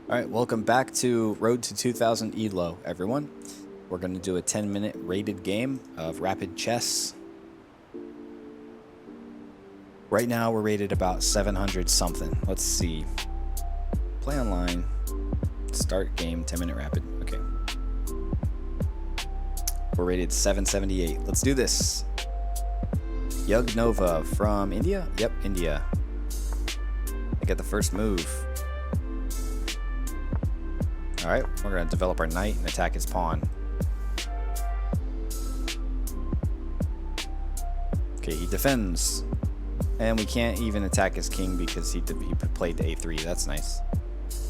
Alright, welcome back to Road to 2000 ELO, everyone. We're going to do a 10-minute rated game of Rapid Chess. Right now we're rated about 700 something. Let's see. Play online. Start game, 10-minute rapid. Okay. We're rated 778. Let's do this. Yug Nova from India? Yep, India. I get the first move. Alright, we're going to develop our knight and attack his pawn. Okay, he defends. And we can't even attack his king because he played a3. That's nice.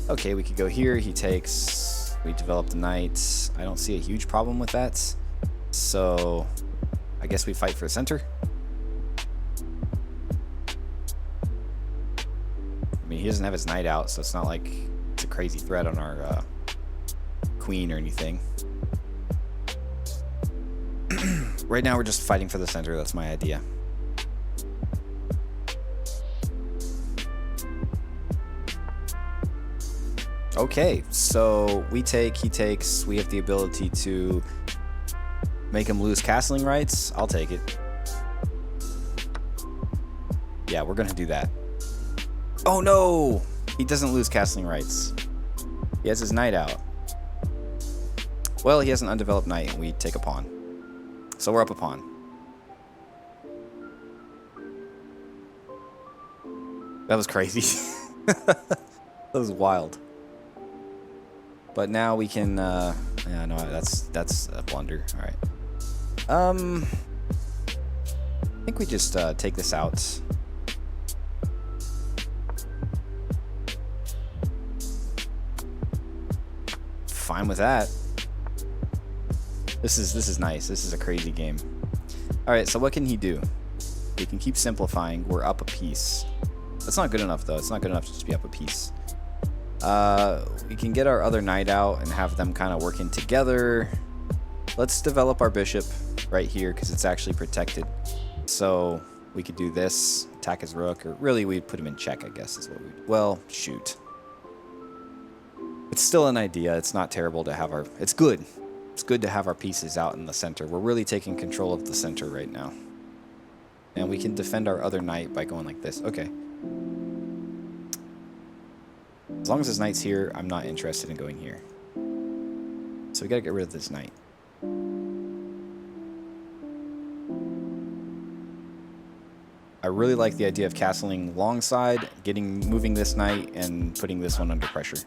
Okay, we could go here. He takes. We develop the knight. I don't see a huge problem with that. So, I guess we fight for the center. I mean, he doesn't have his knight out, so it's not like it's a crazy threat on our queen or anything. Right now we're just fighting for the center. That's my idea. Okay, so we take, he takes. We have the ability to make him lose castling rights. I'll take it. Yeah, we're gonna do that. Oh no! He doesn't lose castling rights. He has his knight out. Well, he has an undeveloped knight, and we take a pawn. So we're up a pawn. That was crazy. That was wild. But now we can, yeah, no, that's a blunder. All right. I think we just take this out. Fine with that. This is nice. This is a crazy game. All right, so what can he do? He can keep simplifying. We're up a piece. That's not good enough, though. It's not good enough to just be up a piece. We can get our other knight out and have them kind of working together. Let's develop our bishop right here because it's actually protected. So we could do this, attack his rook, or really we'd put him in check, I guess is what we'd... Well, shoot. It's still an idea. It's not terrible to have our... It's good. It's good to have our pieces out in the center. We're really taking control of the center right now. And we can defend our other knight by going like this. Okay. As long as his knight's here, I'm not interested in going here. So we gotta get rid of this knight. I really like the idea of castling longside, moving this knight, and putting this one under pressure.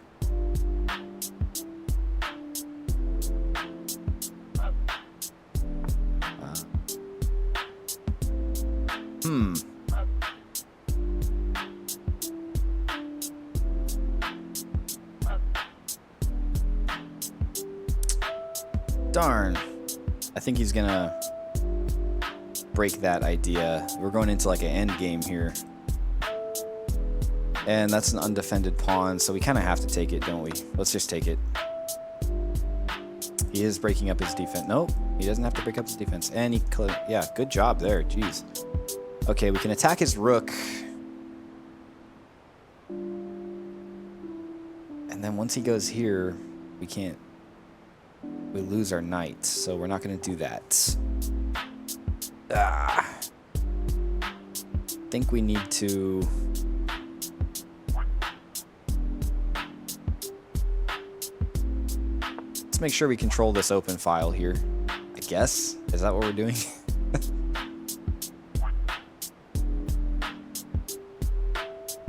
Darn. I think he's gonna break that idea. We're going into like an end game here. And that's an undefended pawn, so we kind of have to take it, don't we? Let's just take it. He is breaking up his defense. Nope, he doesn't have to break up his defense. And he, yeah, good job there. Jeez. Okay, we can attack his rook. And then once he goes here, we can't. We lose our knight, so we're not going to do that. I think we need to... Let's make sure we control this open file here. I guess? Is that what we're doing?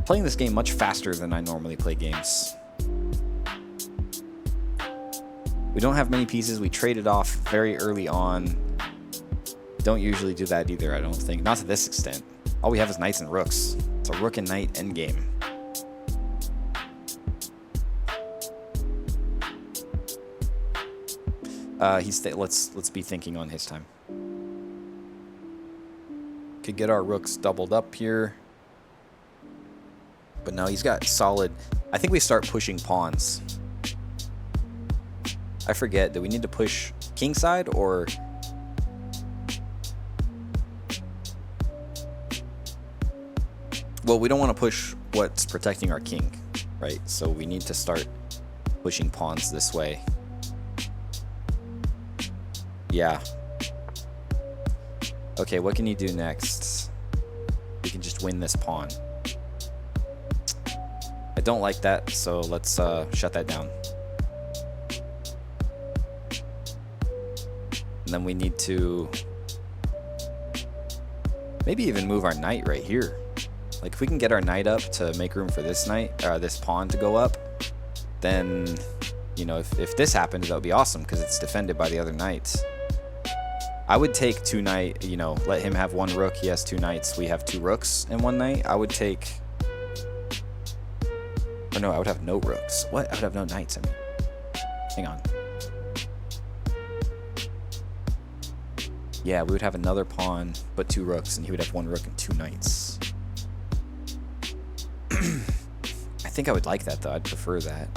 Playing this game much faster than I normally play games. We don't have many pieces. We traded off very early on. Don't usually do that either, I don't think. Not to this extent. All we have is knights and rooks. It's a rook and knight endgame. Let's be thinking on his time. Could get our rooks doubled up here. But no, he's got solid... I think we start pushing pawns. I forget, do we need to push kingside or... Well, we don't want to push what's protecting our king. right? So we need to start pushing pawns this way. Yeah. Okay, what can you do next? We can just win this pawn. I don't like that, so let's shut that down. And then we need to maybe even move our knight right here. Like if we can get our knight up to make room for this knight, or this pawn to go up, then, you know, if this happens, that would be awesome because it's defended by the other knights. I would take two knight, you know, let him have one rook. He has two knights. We have two rooks and one knight. I would take, or no, I would have no rooks. What? I would have no knights. I mean, hang on. Yeah, we would have another pawn, but two rooks, and he would have one rook and two knights. I think I would like that, though. I'd prefer that.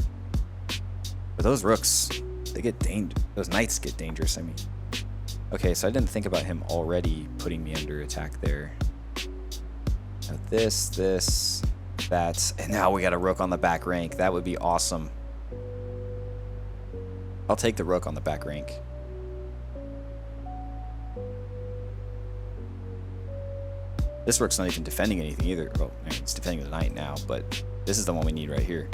But those rooks, they get those knights get dangerous, I mean. Okay, so I didn't think about him already putting me under attack there. Now this, that, and now we got a rook on the back rank. That would be awesome. I'll take the rook on the back rank. This rook's not even defending anything either. Well, it's defending the knight now, but this is the one we need right here.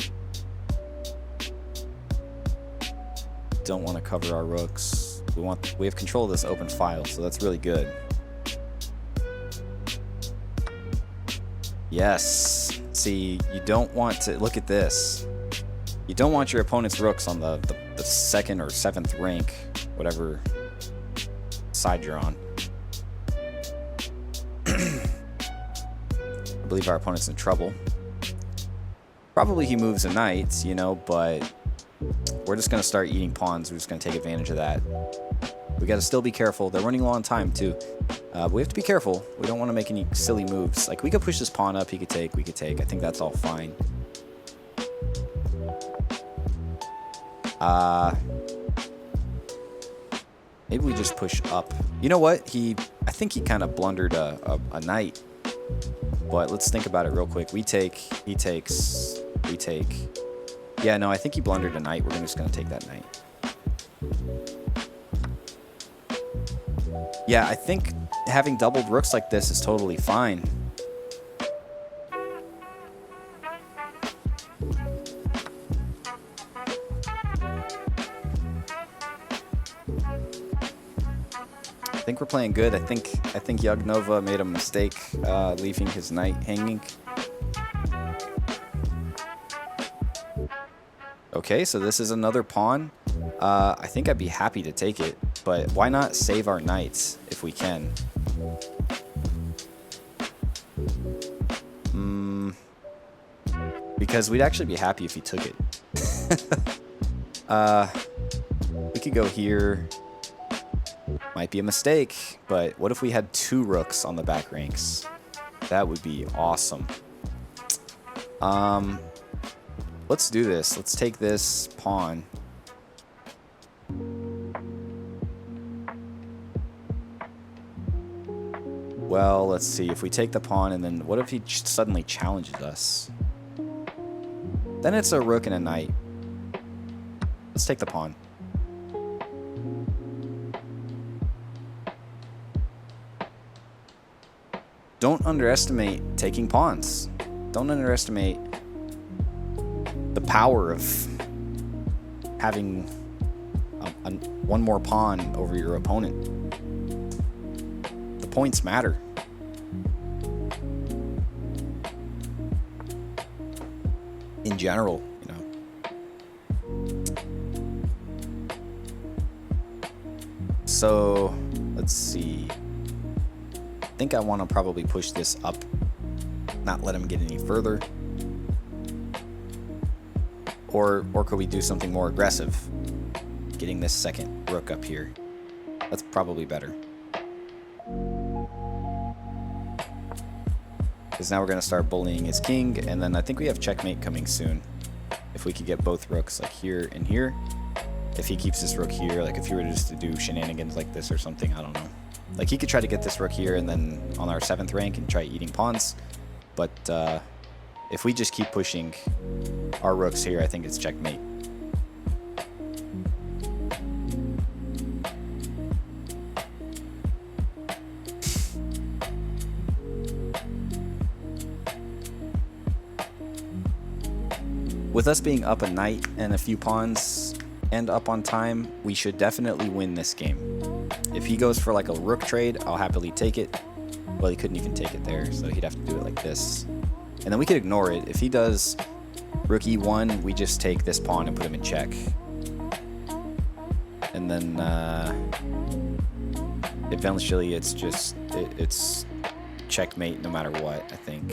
Don't want to cover our rooks. We have control of this open file, so that's really good. Yes. See, you don't want to look at this. You don't want your opponent's rooks on the second or seventh rank, whatever side you're on. I believe our opponent's in trouble. Probably he moves a knight, you know, but we're just going to start eating pawns. We're just going to take advantage of that. We got to still be careful. They're running low on time, too. But we have to be careful. We don't want to make any silly moves. Like, we could push this pawn up. He could take. We could take. I think that's all fine. Maybe we just push up. You know what? I think he kind of blundered a knight. But let's think about it real quick. We take. He takes. We take. Yeah, no, I think he blundered a knight. We're just going to take that knight. Yeah, I think having doubled rooks like this is totally fine. I think we're playing good. I think Yagnova made a mistake leaving his knight hanging. Okay, so this is another pawn. I think I'd be happy to take it, but why not save our knights if we can? Because we'd actually be happy if he took it. We could go here. Might be a mistake, but what if we had two rooks on the back ranks? That would be awesome. Let's do this. Let's take this pawn. Well, let's see. If we take the pawn, and then what if he suddenly challenges us? Then it's a rook and a knight. Let's take the pawn. Don't underestimate taking pawns. Don't underestimate the power of having one more pawn over your opponent. The points matter. In general, you know. So, let's see. I think I want to probably push this up, not let him get any further. Or could we do something more aggressive? Getting this second rook up here. That's probably better. Because now we're going to start bullying his king, and then I think we have checkmate coming soon. If we could get both rooks like here and here. If he keeps this rook here, like if he were just to do shenanigans like this or something, I don't know. Like he could try to get this rook here and then on our 7th rank and try eating pawns. But If we just keep pushing our rooks here, I think it's checkmate. With us being up a knight and a few pawns and up on time, we should definitely win this game. If he goes for like a rook trade, I'll happily take it. Well, he couldn't even take it there, so he'd have to do it like this. And then we could ignore it. If he does rook e1, we just take this pawn and put him in check. And then eventually it's just, it's checkmate no matter what, I think.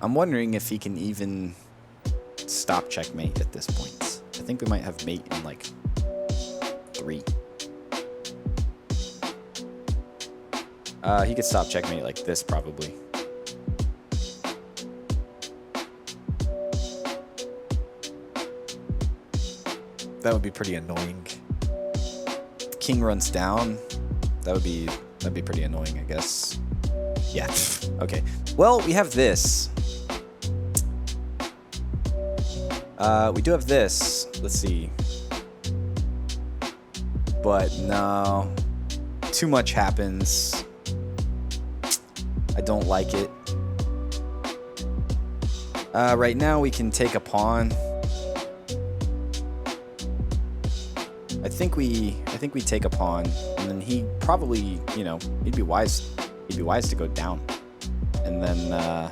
I'm wondering if he can even stop checkmate at this point. I think we might have mate in like 3. He could stop checkmate like this probably. That would be pretty annoying. King runs down. That'd be pretty annoying, I guess. Yeah. Okay. Well, we have this. We do have this. Let's see. But no. Too much happens. I don't like it. Right now we can take a pawn. I think we take a pawn, and then he probably, you know, he'd be wise to go down. And then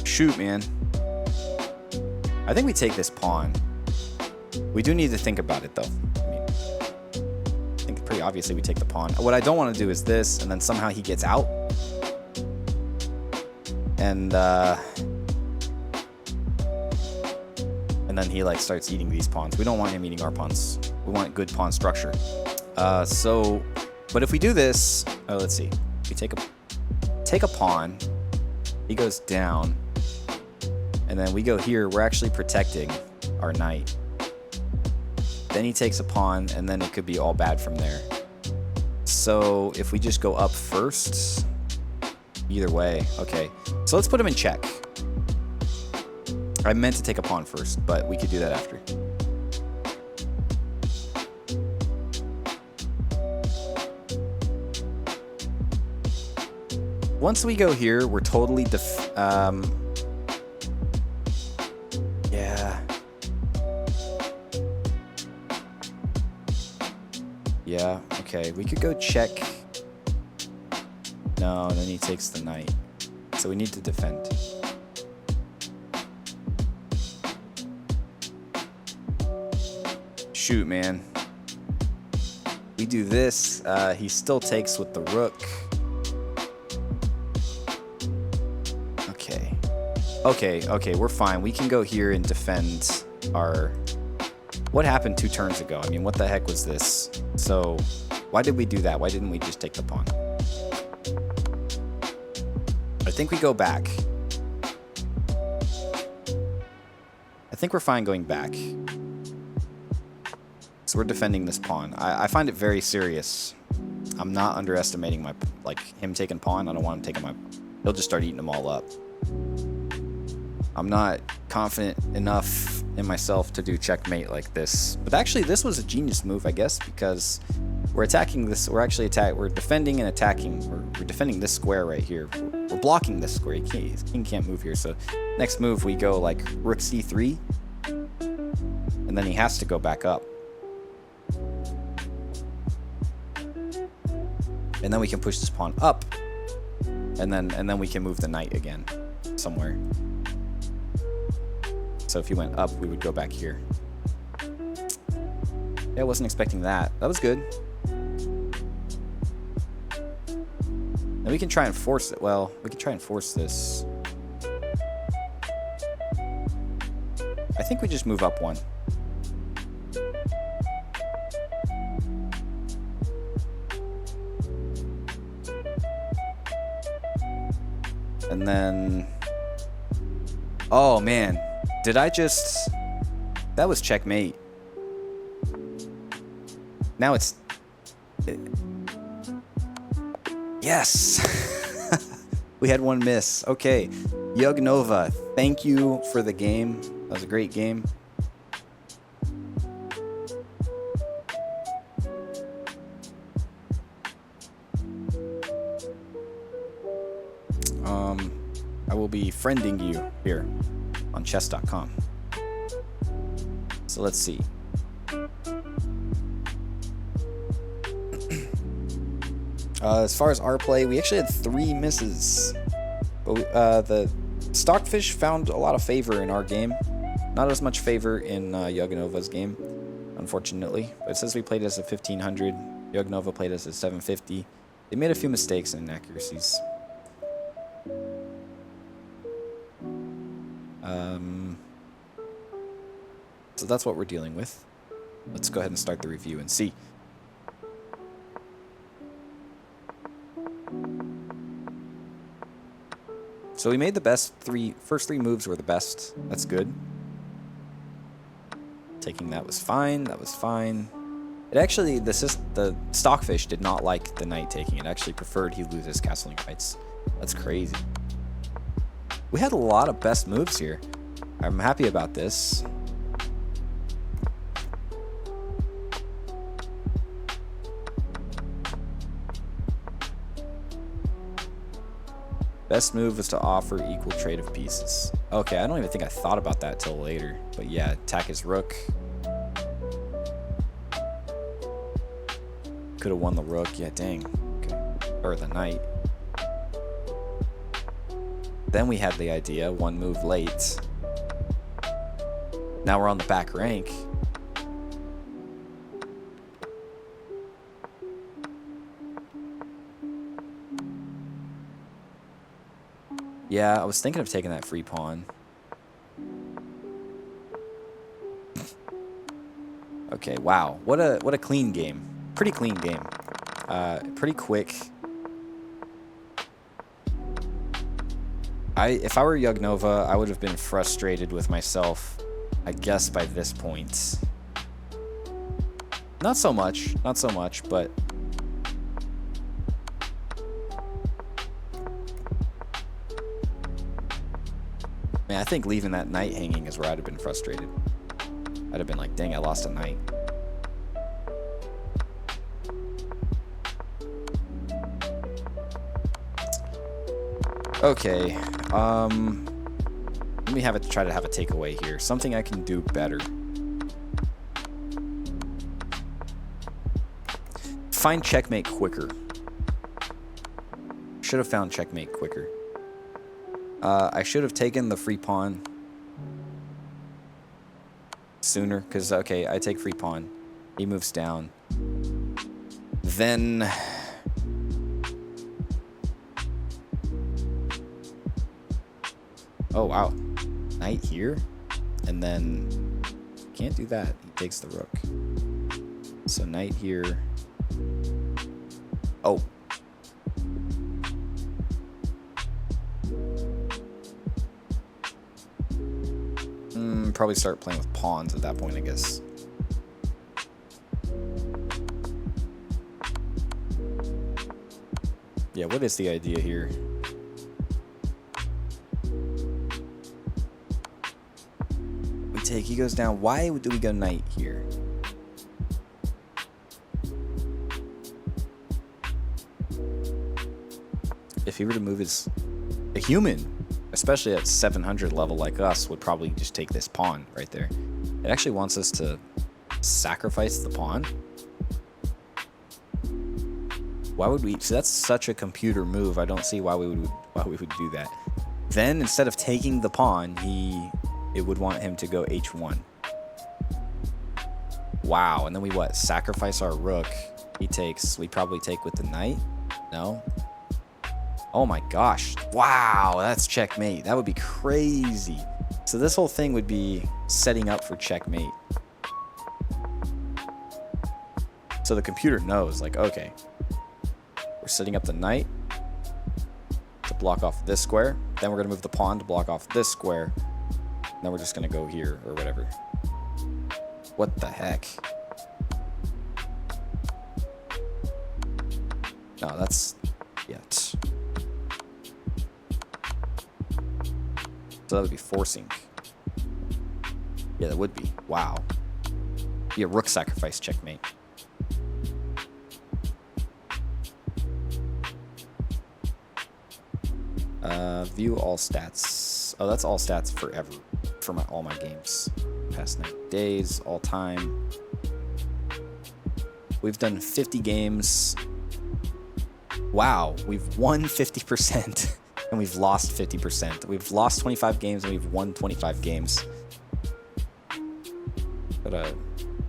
shoot, man. I think we take this pawn. We do need to think about it though. I mean, I think pretty obviously we take the pawn. What I don't want to do is this, and then somehow he gets out. And then he like starts eating these pawns. We don't want him eating our pawns. We want good pawn structure. But if we do this, let's see. We take a pawn. He goes down. And then we go here. We're actually protecting our knight. Then he takes a pawn, and then it could be all bad from there. So if we just go up first, either way. Okay, so let's put him in check. I meant to take a pawn first, but we could do that after. Once we go here, we're totally Yeah, okay, we could go check. No, and then he takes the knight. So we need to defend. Shoot, man. We do this. He still takes with the rook. Okay, we're fine. We can go here and defend our... What happened 2 turns ago? I mean, what the heck was this? So, why did we do that? Why didn't we just take the pawn? I think we go back. I think we're fine going back. So we're defending this pawn. I find it very serious. I'm not underestimating him taking pawn. I don't want him taking my... He'll just start eating them all up. I'm not confident enough in myself to do checkmate like this. But actually, this was a genius move, I guess, because we're attacking this. We're actually we're defending and attacking. We're defending this square right here. We're blocking this square. His king can't move here. So next move, we go like rook c3, and then he has to go back up. And then we can push this pawn up, and then we can move the knight again somewhere. So if he went up, we would go back here. Yeah, I wasn't expecting that. That was good. And we can try and force it. Well, we can try and force this. I think we just move up 1. And then... Oh, man. Did I just... That was checkmate. Now it's Yes! We had one miss. Okay. Yug Nova, thank you for the game. That was a great game. I will be friending you here on chess.com. So let's see. As far as our play, we actually had 3 misses. But the Stockfish found a lot of favor in our game. Not as much favor in Yuganova's game, unfortunately. But it says we played as a 1500. Yuganova played as a 750. They made a few mistakes and inaccuracies. So that's what we're dealing with. Let's go ahead and start the review and see. So we made the first three moves were the best. That's good. Taking that was fine. That was fine. It actually, the Stockfish did not like the knight taking. It actually preferred he lose his castling fights. That's crazy. We had a lot of best moves here. I'm happy about this. Best move was to offer equal trade of pieces. Okay, I don't even think I thought about that till later. But yeah, attack his rook. Could have won the rook. Yeah, dang. Okay. Or the knight. Then we had the idea, one move late. Now we're on the back rank. Yeah, I was thinking of taking that free pawn. Okay, wow. What a clean game. Pretty clean game. Pretty quick. If I were Yugnova, I would have been frustrated with myself, I guess, by this point. Not so much, but man, I think leaving that knight hanging is where I'd have been frustrated. I'd have been like, dang, I lost a knight. Okay, let me try to have a takeaway here. Something I can do better. Find checkmate quicker. Should have found checkmate quicker. I should have taken the free pawn sooner, because, okay, I take free pawn. He moves down. Then... oh, wow. Knight here? And then... can't do that. He takes the rook. So knight here. Oh. Probably start playing with pawns at that point, I guess. Yeah, what is the idea here? We take, he goes down. Why do we go knight here? If he were to move his... a human, especially at 700 level like us, would probably just take this pawn right there. It actually wants us to sacrifice the pawn. Why would we? So that's such a computer move. I don't see why we would do that. Then instead of taking the pawn, it would want him to go h1. Wow. And then we what? Sacrifice our rook. He takes. We probably take with the knight. No. Oh my gosh. Wow, that's checkmate. That would be crazy. So this whole thing would be setting up for checkmate. So the computer knows, like, okay, we're setting up the knight to block off this square. Then we're going to move the pawn to block off this square. And then we're just going to go here or whatever. What the heck? No, that's yet. So that would be forcing. Yeah, that would be. Wow. Yeah, rook sacrifice checkmate. View all stats. Oh, that's all stats forever for all my games. Past 90 days, all time. We've done 50 games. Wow, we've won 50% and we've lost 50%. We've lost 25 games and we've won 25 games. Got a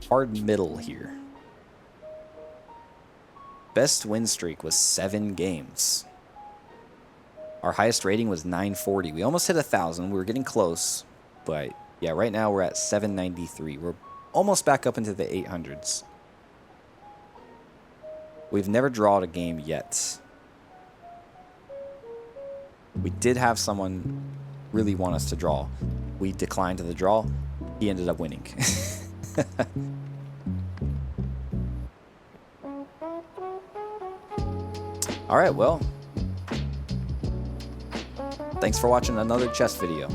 hard middle here. Best win streak was 7 games. Our highest rating was 940. We almost hit 1,000. We were getting close. But yeah, right now we're at 793. We're almost back up into the 800s. We've never drawn a game yet. We did have someone really want us to draw. We declined the draw. He ended up winning. All right, well. Thanks for watching another chess video.